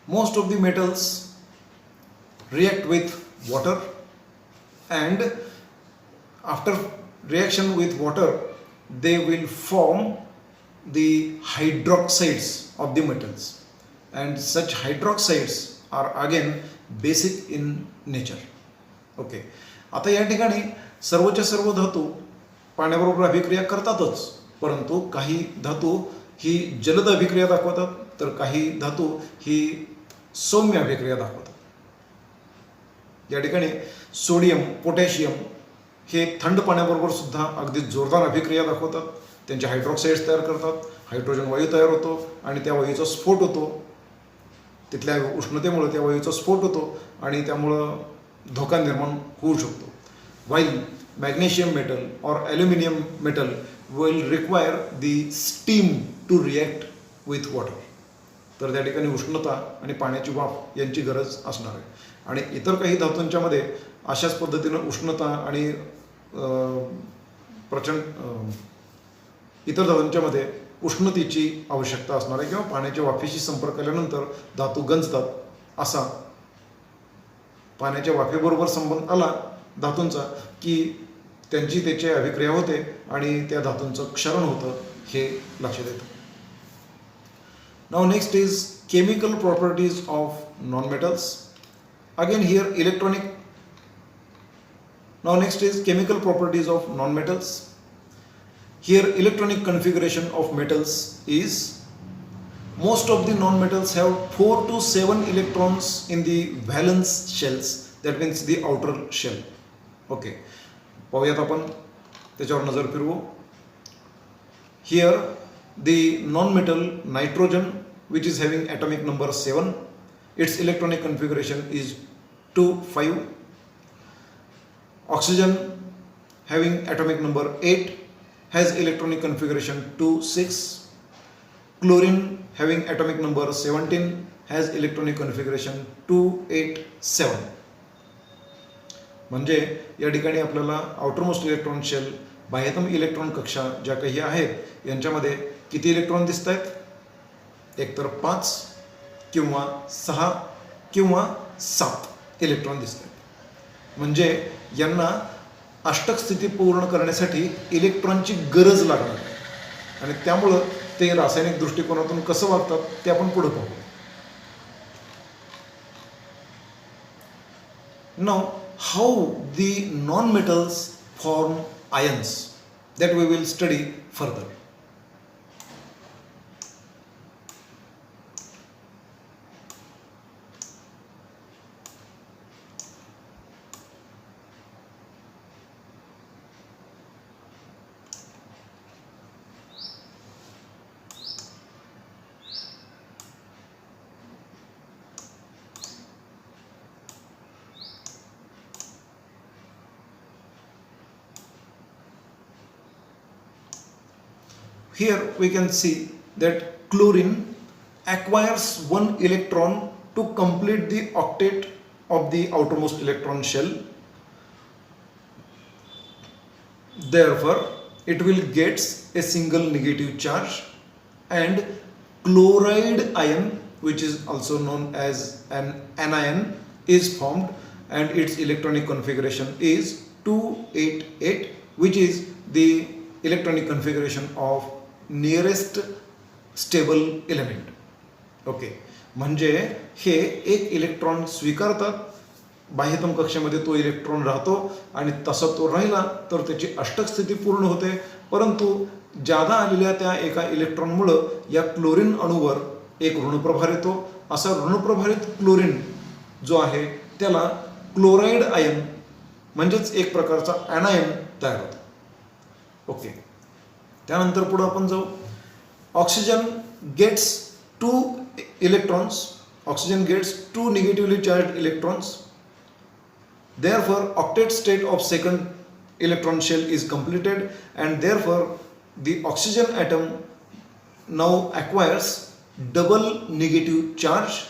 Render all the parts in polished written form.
Most of the metals react with water, and after reaction with water they will form the hydroxides of the metals, and such hydroxides are again basic in nature. Okay, आता या ठिकाणी सर्वच्या सर्व धातू पाण्याबरोबर अभिक्रिया करतातच, परंतु काही धातू ही जलद अभिक्रिया दाखवतात तर काही धातू ही सौम्य अभिक्रिया दाखवतात. या ठिकाणी सोडियम, पोटॅशियम हे थंड पाण्याबरोबर सुद्धा अगदी जोरदार अभिक्रिया दाखवतात. त्यांचे हायड्रॉक्साईड्स तयार करतात, हायड्रोजन वायू तयार होतो आणि त्या वायूचा स्फोट होतो. तिथल्या उष्णतेमुळे त्या वायूचा स्फोट होतो आणि त्यामुळं धोका निर्माण होऊ शकतो. वाईल मॅग्नेशियम मेटल और aluminium metal will require the steam to react with water. तर त्या ठिकाणी उष्णता आणि पाण्याची वाफ यांची गरज असणार आहे. आणि इतर काही धातूंच्या मध्ये अशाच पद्धतीनं उष्णता आणि इतर धातूंच्या मध्ये उष्णतेची आवश्यकता असणार आहे किंवा पाण्याच्या वाफेशी संपर्क आल्यानंतर धातू गंजतात. असा पाण्याच्या वाफेबरोबर संबंध आला धातूंचा की त्यांची त्याची अभिक्रिया होते आणि त्या धातूंचं क्षरण होतं, हे लक्षात येतं. Now next is chemical properties of non metals. Again here electronic. Now next is chemical properties of non-metals. Here electronic configuration of metals is most of the non-metals have 4 to 7 electrons in the valence shells, that means the outer shell. Okay, पाहूयात आपण त्याच्यावर नजर फिरवू. Here the non-metal nitrogen, which is having atomic number 7, its electronic configuration is 2,5. Oxygen having atomic number 8 has electronic configuration 2,6. Chlorine having atomic number 17 has electronic configuration 2,8,7. म्हणजे या ठिकाणी आपल्याला outermost electron shell, बाह्यतम electron कक्षा ज्या काही आहेत यांच्यामध्ये किती इलेक्ट्रॉन दिसत आहेत? एकतर 5 किंवा 6 किंवा 7 इलेक्ट्रॉन दिसत आहेत. म्हणजे यांना अष्टक स्थिती पूर्ण करण्यासाठी इलेक्ट्रॉनची गरज लागणार आहे आणि त्यामुळं ते रासायनिक दृष्टिकोनातून कसं वागतात ते आपण पुढे पाहू. Now how the non metals form ions, that we will study further. Here we can see that chlorine acquires 1 electron to complete the octet of the outermost electron shell. Therefore, it will get a single negative charge, and chloride ion, which is also known as an anion, is formed, and its electronic configuration is 288, which is the electronic configuration of nearest stable element. Okay, म्हणजे हे एक electron स्वीकारतात, बाह्यतम कक्षेमध्ये तो electron राहतो आणि तसा तो राहिला तर त्याची अष्टक स्थिती पूर्ण होते. परंतु जादा आलेल्या त्या एका इलेक्ट्रॉनमुळं या क्लोरीन अणूवर एक ऋणप्रभार येतो. असा ऋणप्रभारित क्लोरीन जो आहे त्याला क्लोराईड आयन म्हणजेच एक प्रकारचा ॲनायन तयार होतो. ओके, त्यानंतर पुढे आपण जाऊ. Oxygen gets 2 electrons. Oxygen gets 2 negatively charge electrons. Therefore, octet state of second electron shell is completed, and therefore the oxygen atom now acquires double negative charge,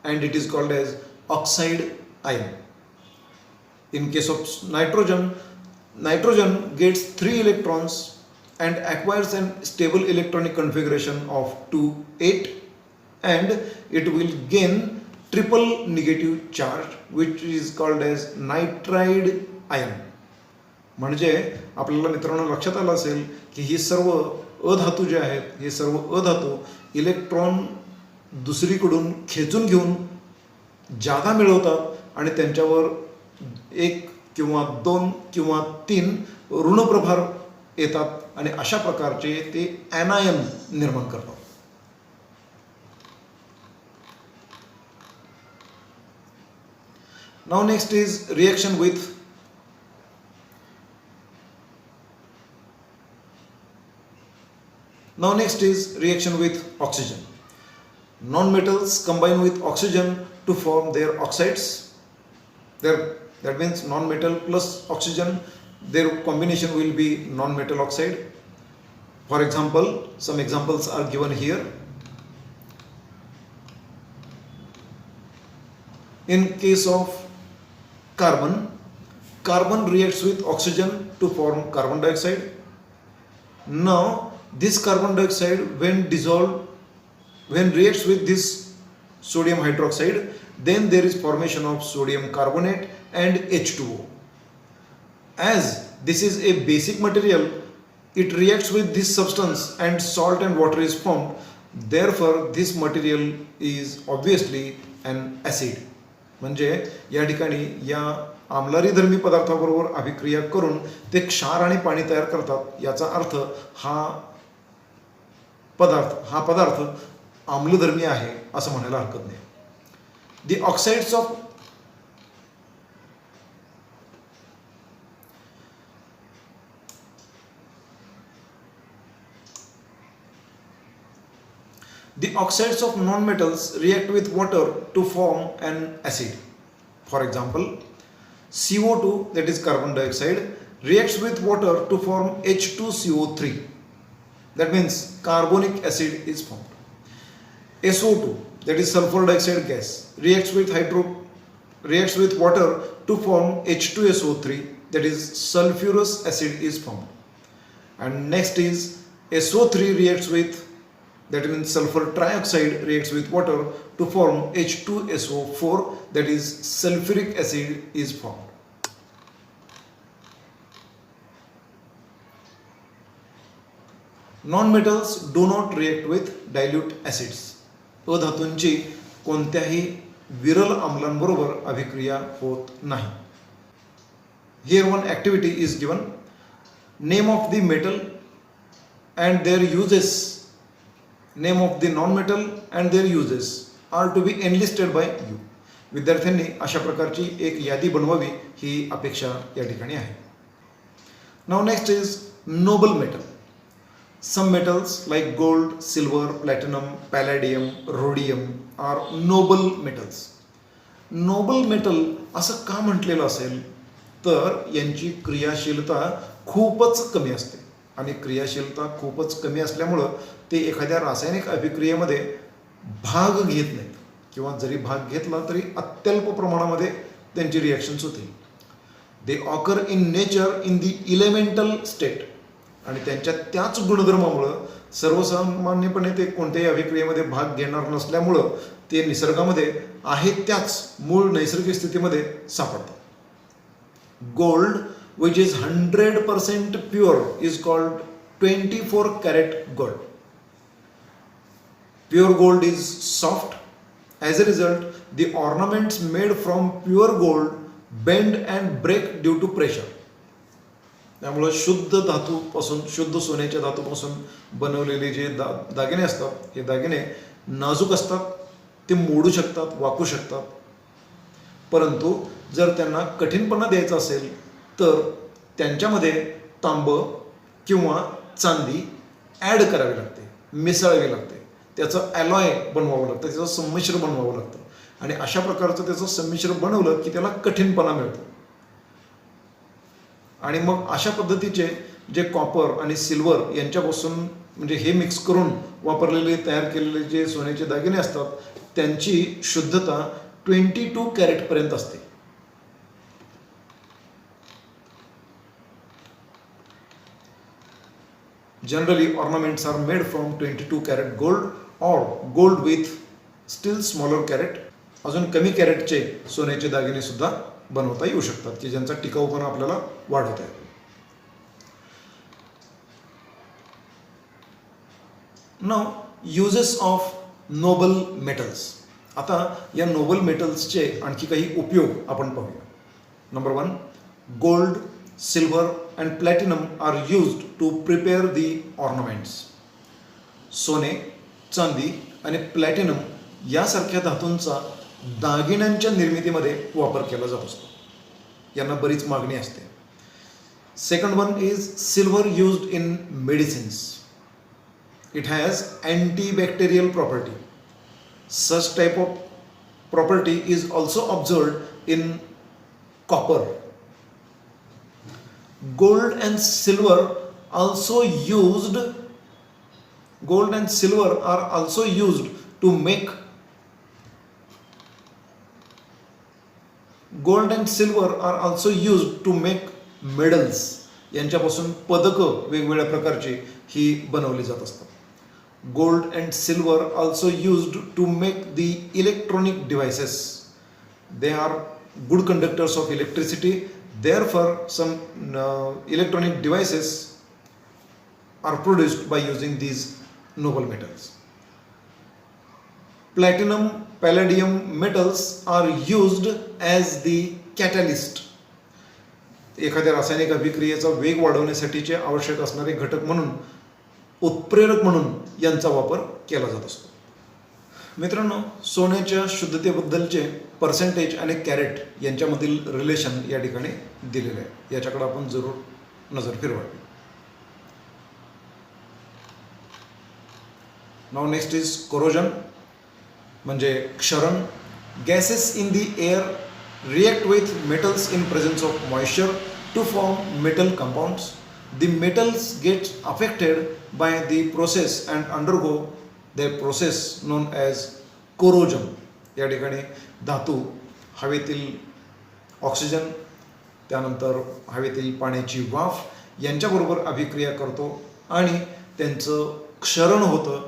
and it is called as oxide ion. In case of nitrogen, nitrogen gets 3 electrons and acquires a stable electronic configuration of 2,8, and it will gain triple negative charge which is called as nitride ion. म्हणजे आपल्याला मित्रांनो लक्षात आलं असेल की ही सर्व अधातू जे आहेत हे सर्व अधातू इलेक्ट्रॉन दुसरीकडून खेचून घेऊन जादा मिळवतात आणि त्यांच्यावर एक किंवा दोन किंवा तीन ऋणप्रभार येतात आणि अशा प्रकारचे ते ॲनायन निर्माण करतात. Now next is reaction with oxygen. Non-metals combine with oxygen to form their oxides. That means non-metal plus oxygen, their combination will be non-metal oxide. For example, some examples are given here. In case of carbon reacts with oxygen to form carbon dioxide. Now this carbon dioxide when reacts with this sodium hydroxide, then there is formation of sodium carbonate and H2O. As this is a basic material, it reacts with this substance and salt and water is formed. Therefore this material is obviously an acid. म्हणजे या ठिकाणी या आम्लारी धर्मी पदार्थाबरोबर अभिक्रिया करून ते क्षार आणि पाणी तयार करतात. याचा अर्थ हा पदार्थ आम्लधर्मी आहे असं म्हणायला हरकत नाही. The oxides of non-metals react with water to form an acid. For example, CO2, that is carbon dioxide, reacts with water to form H2CO3. That means carbonic acid is formed. SO2, that is sulfur dioxide gas, reacts with water to form H2SO3, that is sulfurous acid is formed. And next is SO3 reacts with, that means sulfur trioxide reacts with water to form H2SO4, that is sulfuric acid is formed. Non-metals do not react with dilute acids. अधातूंची कोणत्याही विरल आम्लांबरोबर अभिक्रिया होत नाही. Here one activity is given. Name of the metal and their uses. Name of the non-metal and their uses are to be enlisted by you. विद्यार्थ्यांनी अशा प्रकारची एक यादी बनवावी ही अपेक्षा या ठिकाणी आहे. Now next is noble metal. Some metals like gold, silver, platinum, palladium, rhodium are noble metals. Noble metal असं का म्हटलेलं असेल तर यांची क्रियाशीलता खूपच कमी असते आणि क्रियाशीलता खूपच कमी असल्यामुळं ते एखाद्या रासायनिक अभिक्रियेमध्ये भाग घेत नाहीत किंवा जरी भाग घेतला तरी अत्यल्प प्रमाणामध्ये त्यांची रिॲक्शन्स होतील. They occur in nature in the elemental state आणि त्यांच्या त्याच गुणधर्मामुळं सर्वसामान्यपणे ते कोणत्याही अभिक्रियेमध्ये भाग घेणार नसल्यामुळं ते निसर्गामध्ये आहेत त्याच मूळ नैसर्गिक स्थितीमध्ये सापडतात. Gold which is 100% pure is called 24 karat gold. Pure gold is soft. As a result, the ornaments made from pure gold bend and break due to pressure. त्यामुळे शुद्ध धातूपासून, शुद्ध सोन्याच्या धातूपासून बनवलेले जे दागिने असतात हे दागिने नाजूक असतात, ते मोडू शकतात, वाकू शकतात. परंतु जर त्यांना कठीणपणा द्यायचा असेल तर त्यांच्यामध्ये तांब किंवा चांदी ॲड करावी लागते, मिसळावी लागते, त्याचं ॲलॉय बनवावं लागतं, त्याचं संमिश्र बनवावं लागतं आणि अशा प्रकारचं त्याचं संमिश्र बनवलं की त्याला कठीणपणा मिळतो. आणि मग अशा पद्धतीचे जे कॉपर आणि सिल्वर यांच्यापासून म्हणजे हे मिक्स करून वापरलेले तयार केलेले जे सोन्याचे दागिने असतात त्यांची शुद्धता 22 कॅरेटपर्यंत असते. Generally, ornaments are made from 22 karat gold or gold with steel smaller carat, अजून कमी कॅरेटचे सोन्याचे दागिने सुद्धा बनवता येऊ शकतात की ज्यांचा टिकाऊपणा आपल्याला वाढवता येतो. Now uses of noble metals. आता या नोबल मेटल्सचे आणखी काही उपयोग आपण पाहूया. Number 1, gold, silver and platinum are used to prepare the ornaments. सोने, चांदी आणि प्लॅटिनम यासारख्या धातूंचा दागिन्यांच्या निर्मितीमध्ये वापर केला जात असतो. यांना बरीच मागणी असते. Second one is silver used in medicines. It has antibacterial property. Such type of property is also observed in copper. Gold and silver are also used to make medals. यांच्यापासून पदकं वेगवेगळ्या प्रकारची ही बनवली जात असतात. Gold and silver also used to make the electronic devices. They are good conductors of electricity. Therefore, some electronic devices are produced by using these noble metals. Platinum, palladium metals are used as the catalyst. एखाद्या रासायनिक अभिक्रियेचा वेग वाढवण्यासाठीचे आवश्यक असणारे घटक म्हणून, उत्प्रेरक म्हणून यांचा वापर केला जात असतो. मित्रांनो, सोन्याच्या शुद्धतेबद्दलचे पर्सेंटेज आणि कॅरेट यांच्यामधील रिलेशन या ठिकाणी दिलेले आहे. याच्याकडे आपण जरूर नजर फिरवावी. नाउ नेक्स्ट इज कोरोजन म्हणजे क्षरण. Gases in the air react with metals in presence of moisture to form metal compounds. The metals get affected by the process and undergo their process known as corrosion. या ठिकाणी धातू हवेतील oxygen, त्यानंतर हवेतील पाण्याची वाफ यांच्याबरोबर अभिक्रिया करतो आणि त्यांचं क्षरण होतं.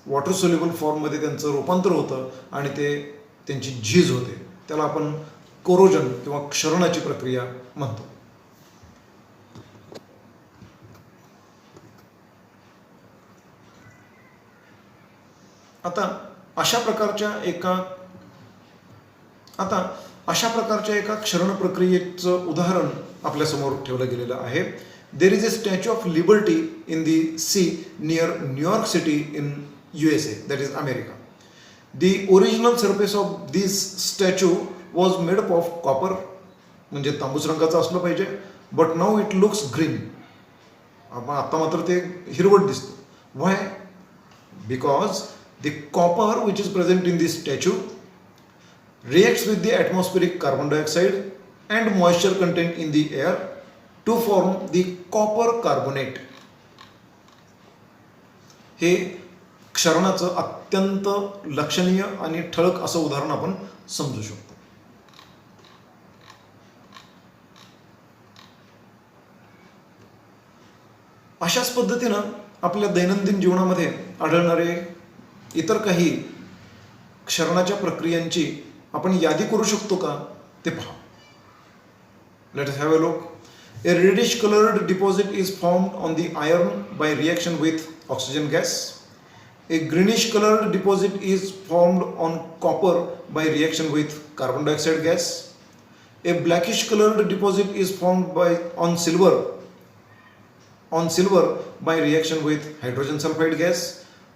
वॉटर सोल्युबल फॉर्ममध्ये त्यांचं रूपांतर होतं आणि त्यांची झीज होते. त्याला आपण कोरोजन किंवा क्षरणाची प्रक्रिया म्हणतो. आता अशा प्रकारच्या एका क्षरण प्रक्रियेचं उदाहरण आपल्यासमोर ठेवलं गेलेलं आहे. There is a Statue of Liberty in the sea near New York city in USA, that is America. The original surface of this statue was made up of copper, म्हणजे तांबूस रंगाचं असलं पाहिजे. But now it looks green. आता मात्र ते हिरवट दिसतं. Why? Because the copper which is present in this statue reacts with the atmospheric carbon dioxide and moisture content in the air to form the copper carbonate. हे क्षरणाचं अत्यंत लक्षणीय आणि ठळक असं उदाहरण आपण समजू शकतो. अशाच पद्धतीनं आपल्या दैनंदिन जीवनामध्ये आढळणारे इतर काही क्षरणाच्या प्रक्रियांची आपण यादी करू शकतो का ते पहा. Let us have a look. A reddish colored deposit is formed on the iron by reaction with oxygen gas. A greenish colored deposit is formed on copper by reaction with carbon dioxide gas. A blackish colored deposit is formed on silver by reaction with hydrogen sulfide gas.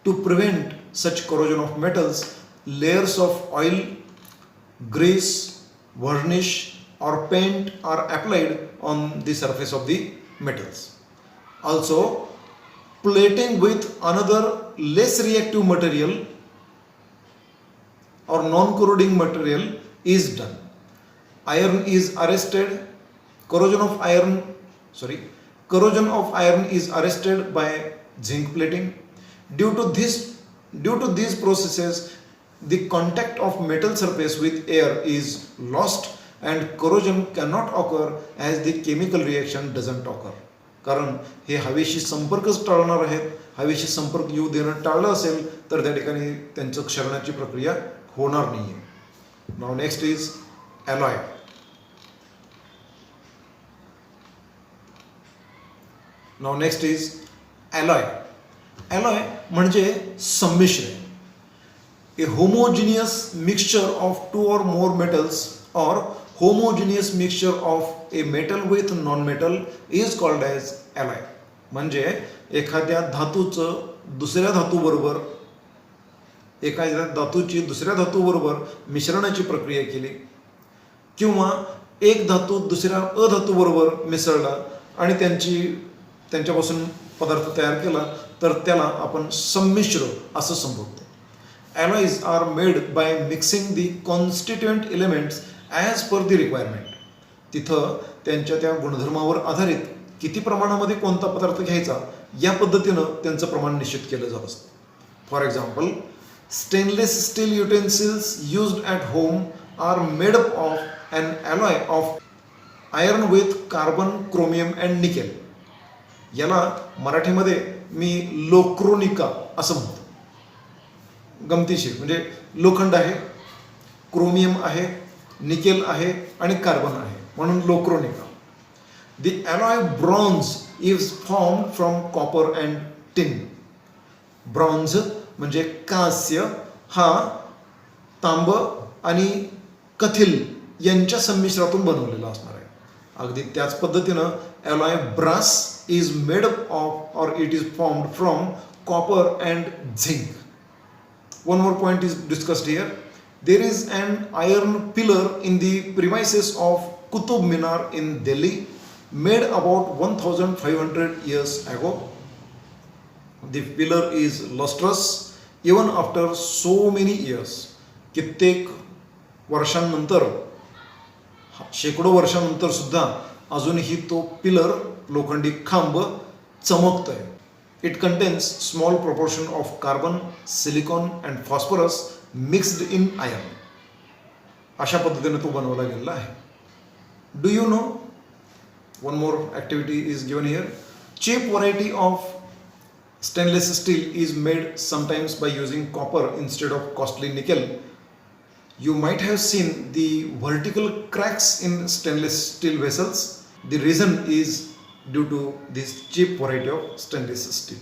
To prevent such corrosion of metals, layers of oil, grease, varnish or paint are applied on the surface of the metals. Also, plating with another less reactive material or non-corroding material is done. Corrosion of iron is arrested by zinc plating. Due to these processes, the contact of metal surface with air is lost and corrosion cannot occur as the chemical reaction doesn't occur. कारण हे हवेशी संपर्कच टाळणार आहेत. हवेशी संपर्क येऊ देणं टाळलं असेल तर त्या ठिकाणी त्यांचं क्षरणाची प्रक्रिया होणार नाही आहे. Now next is alloy. Now next is alloy. Alloy म्हणजे संमिश्र. A homogeneous mixture of two or more metals or homogeneous mixture of a metal with non-metal is called as alloy. म्हणजे एखाद्या धातूचं दुसऱ्या धातूबरोबर एखाद्या धातूची दुसऱ्या धातूबरोबर मिश्रणाची प्रक्रिया केली किंवा एक धातू दुसऱ्या अधातूबरोबर मिसळला आणि त्यांच्यापासून पदार्थ तयार केला तर त्याला आपण संमिश्र असं संबोधतो. Alloys are made by mixing the constituent elements as per the requirement. तिथं त्यांच्या त्या गुणधर्मावर आधारित किती प्रमाणामध्ये कोणता पदार्थ घ्यायचा या पद्धतीनं त्यांचं प्रमाण निश्चित केलं जात असतं. For example, stainless steel utensils used at home are made up of an alloy of iron with carbon, chromium and nickel. याला मराठीमध्ये मी लोक्रोनिका असं म्हणतो. गमतीशीर म्हणजे लोखंड आहे, क्रोमियम आहे, निकेल आहे आणि कार्बन आहे म्हणून लोक्रोनिका. The alloy bronze is form from copper and tin. Bronze म्हणजे कांस्य हा तांब आणि कथिल यांच्या संमिश्रातून बनवलेला असणार आहे. अगदी त्याच पद्धतीनं alloy brass is made up of और it is formed from copper and zinc. One more point is discussed here. There is an iron pillar in the premises of Qutub Minar in Delhi, made about 1500 years ago. The pillar is lustrous even after so many years. कित्येक वर्षांनंतर, शेकडो वर्षांनंतर सुद्धा अजूनही तो pillar, लोखंडी खांब चमकतोय. It contains small proportion of carbon, silicon and phosphorus mixed in iron. अशा पद्धतीने तो बनवला गेलेला आहे. Do you know? One more activity is given here. Cheap variety of stainless steel is made sometimes by using copper instead of costly nickel. You might have seen the vertical cracks in stainless steel vessels. The reason is due to this cheap variety of stainless steel.